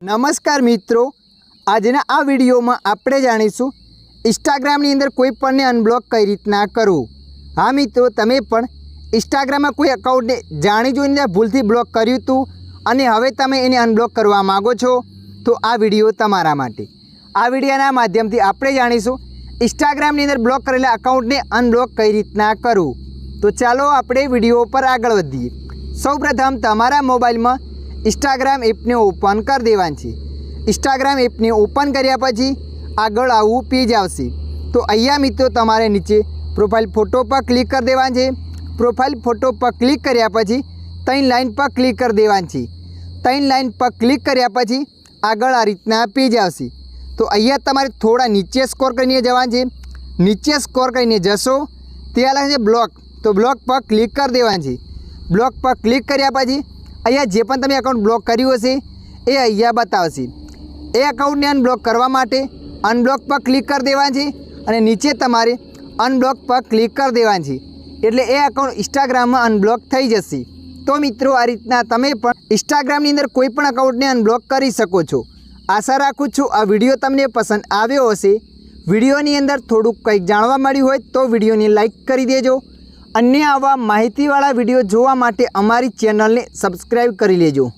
नमस्कार मित्रों, आजना आ विडियो में आपणे जाणीशुं इंस्टाग्राम नी अंदर कोईपणने अनब्लॉक कई रीतना करवुं। हाँ मित्रों, तमे पण इंस्टाग्राम में कोई अकाउंट ने जाणी जोईने भूलथी ब्लॉक कर्युं हतुं अने हवे तमे एने अनब्लॉक करवा मांगो छो तो आ विडियो तमारा माटे। आ विडियोना माध्यमथी आपणे जाणीशुं इंस्टाग्राम नी अंदर ब्लॉक करेला अकाउंट ने अनब्लॉक कई रीतना करवुं। तो चलो आपणे विडियो पर आगळ वधीए। सौप्रथम तमारा मोबाइल में इंस्टाग्राम एप ने ओपन कर देवानी छे। इंस्टाग्राम एप ने ओपन कर्या पछी आगळ आवुं पेज आवशे। तो अहींया मित्रों तमारे नीचे प्रोफाइल फोटो पर क्लिक कर देवानी छे। प्रोफाइल फोटो पर क्लिक कर्या पछी 3 लाइन पर क्लिक कर देवानी छे। 3 लाइन पर क्लिक कर्या पछी आगळ आ रीतना पेज आवशे। तो अहींया तमारे थोड़ा नीचे स्क्रॉल करीने जवानुं छे। नीचे स्क्रॉल करीने जशो त्यां लखे ब्लॉक, तो ब्लॉक पर क्लिक कर देवानुं छे। ब्लॉक पर क्लिक कर्या पछी अहींया जे पण तमे अकाउंट ब्लॉक कर्युं हशे ए अहींया बतावशे। ए अकाउंटने अनब्लॉक करवा माटे अनब्लॉक पर क्लिक कर देवानुं छे अने नीचे तमारे अनब्लॉक पर क्लिक कर देवानुं छे एटले ए अकाउंट इंस्टाग्राम में अनब्लॉक थई जशे। तो मित्रों, आ रीतना तमे पण इंस्टाग्रामनी अंदर कोईपण अकाउंटने अनब्लॉक करी शको छो। आशा राखुं छुं आ विडियो तमने पसंद आव्यो हशे। विडियोनी अंदर थोड़ुं कंईक जाणवा मळ्युं होय तो विडियोने लाइक करी देजो। अन्य आवा माहितीवाळा विडियो जोवा माटे अमारी चेनलने सब्सक्राइब करी लेजो।